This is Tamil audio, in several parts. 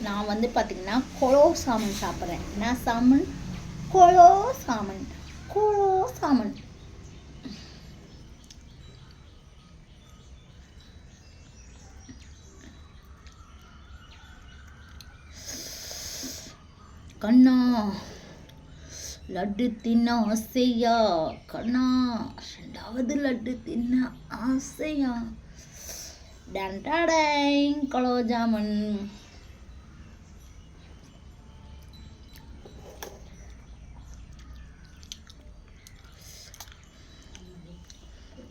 நான் வந்து பார்த்திங்கன்னா கொலோ சாமன் சாப்பிட்றேன். என்ன சாமன்? கொலோ சாமன். கொலோ சாமன். கண்ணா லட்டு தின்ன ஆசையா, கண்ணா 2வது லட்டு தின்ன ஆசையா. டன்டாடை கொலோ ஜாமன்.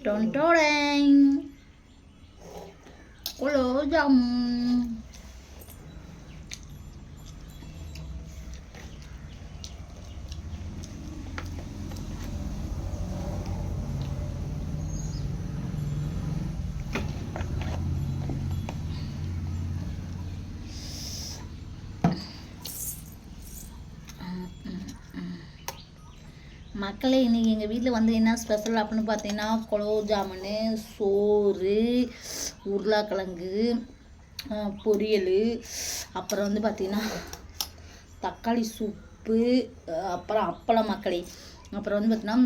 டொன்டோடை கொலோ ஜாமன். மக்களே, இன்றைக்கி எங்கள் வீட்டில் வந்து என்ன ஸ்பெஷல் அப்படின்னு பார்த்தீங்கன்னா கொலோ ஜாமுன்னு, சோறு, உருளைக்கிழங்கு பொரியல், அப்புறம் வந்து பார்த்திங்கன்னா தக்காளி சூப்பு, அப்புறம் அப்பளம். மக்களே, அப்புறம் வந்து பார்த்திங்கன்னா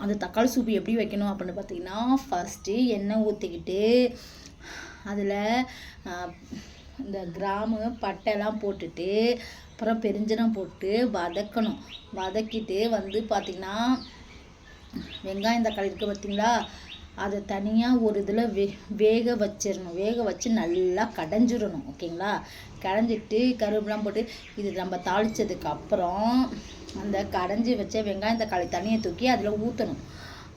அந்த தக்காளி சூப்பு எப்படி வைக்கணும் அப்படின்னு பார்த்தீங்கன்னா ஃபஸ்ட்டு எண்ணெய் ஊற்றிக்கிட்டு அதில் இந்த கிராம்பு பட்டைலாம் போட்டுட்டு அப்புறம் பெருஞ்சீரகம் போட்டு வதக்கணும். வதக்கிட்டு வந்து பார்த்திங்கன்னா வெங்காயம் தக்காளி இருக்குது பார்த்திங்களா, அதை தனியாக ஒரு இதில் வேக வச்சிடணும். வேக வச்சு நல்லா கடைஞ்சிடணும். ஓகேங்களா? கடைஞ்சிட்டு கருவேப்பிலாம் போட்டு இது நம்ம தாளித்ததுக்கப்புறம் அந்த கடைஞ்சி வச்ச வெங்காயம் தக்காளி தண்ணியை தூக்கி அதில் ஊற்றணும்.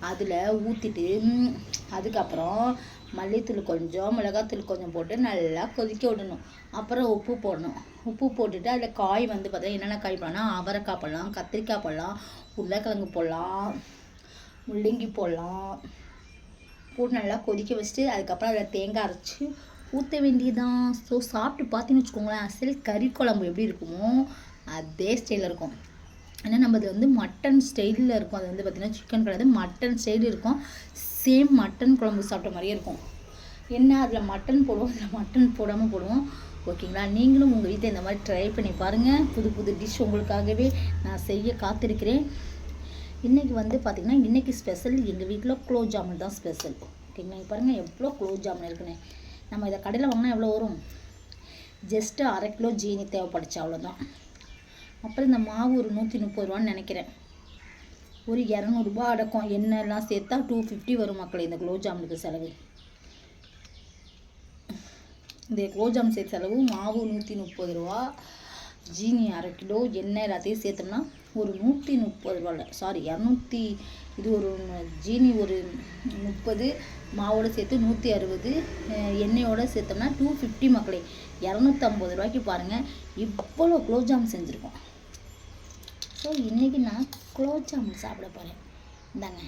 அதில் ஊற்றிட்டு அதுக்கப்புறம் மல்லித்தூள் கொஞ்சம், மிளகாத்தூள் கொஞ்சம் போட்டு நல்லா கொதிக்க விடணும். அப்புறம் உப்பு போடணும். உப்பு போட்டுட்டு அதில் காய் வந்து பார்த்தீங்கன்னா என்னென்ன காய் போடலாம்னா அவரைக்காய் போடலாம், கத்திரிக்காய் போடலாம், உருளைக்கிழங்கு போடலாம், முள்ளங்கி போடலாம். போட்டு நல்லா கொதிக்க வச்சுட்டு அதுக்கப்புறம் அதில் தேங்காய் அரைச்சி ஊற்ற வேண்டியதான். ஸோ சாப்பிட்டு பார்த்தீங்கன்னு வச்சுக்கோங்களேன், அசல் கறி குழம்பு எப்படி இருக்குமோ அதே ஸ்டைலில் இருக்கும். ஏன்னா நம்மது வந்து மட்டன் ஸ்டைலில் இருக்கும். அது வந்து பார்த்திங்கன்னா சிக்கன் கிடையாது, மட்டன் ஸ்டைல் இருக்கும். சேம் மட்டன் குழம்பு சாப்பிட்ட மாதிரியே இருக்கும். என்ன அதில் மட்டன் போடுவோம், அதில் மட்டன் போடாமல் போடுவோம். ஓகேங்களா? நீங்களும் உங்கள் வீட்டை இந்த மாதிரி ட்ரை பண்ணி பாருங்கள். புது புது டிஷ் உங்களுக்காகவே நான் செய்ய காத்திருக்கிறேன். இன்றைக்கி வந்து பார்த்திங்கன்னா இன்றைக்கி ஸ்பெஷல் எங்கள் வீட்டில் குலோப் ஜாமுன் தான் ஸ்பெஷல். ஓகேங்களா? பாருங்கள் எவ்வளோ குலோப் ஜாமுன் இருக்குன்னு. நம்ம இதை கடையில் வாங்கினா எவ்வளோ வரும்? ஜஸ்ட்டு 1/2 கிலோ ஜீனி தேவைப்படுச்சு, அவ்வளோதான். அப்புறம் இந்த மாவு ஒரு 130 ரூபான்னு நினைக்கிறேன். ஒரு 200 ரூபா அடக்கம். எண்ணெய்லாம் சேர்த்தா 250 வரும் மக்களே இந்த குலோப் ஜாமுனுக்கு செலவு. இந்த குலோப் ஜாமுன் சேர்த்து செலவு மாவு 130 ரூபா, ஜீனி 1/2 கிலோ, எண்ணெய் எல்லாத்தையும் சேர்த்தோம்னா ஒரு 130 ரூபாவில், சாரி 200. இது ஒரு ஜீனி ஒரு 30, மாவோடு சேர்த்து 160, எண்ணெயோடு சேர்த்தோம்னா 250 மக்களே. 250 ரூபாய்க்கு பாருங்கள் இவ்வளோ குலோப் ஜாமுன் செஞ்சுருக்கோம். ஸோ இன்றைக்கி நான் குலோப் ஜாமுன் சாப்பிட போகிறேன். இந்தாங்க.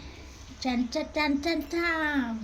Done done done done.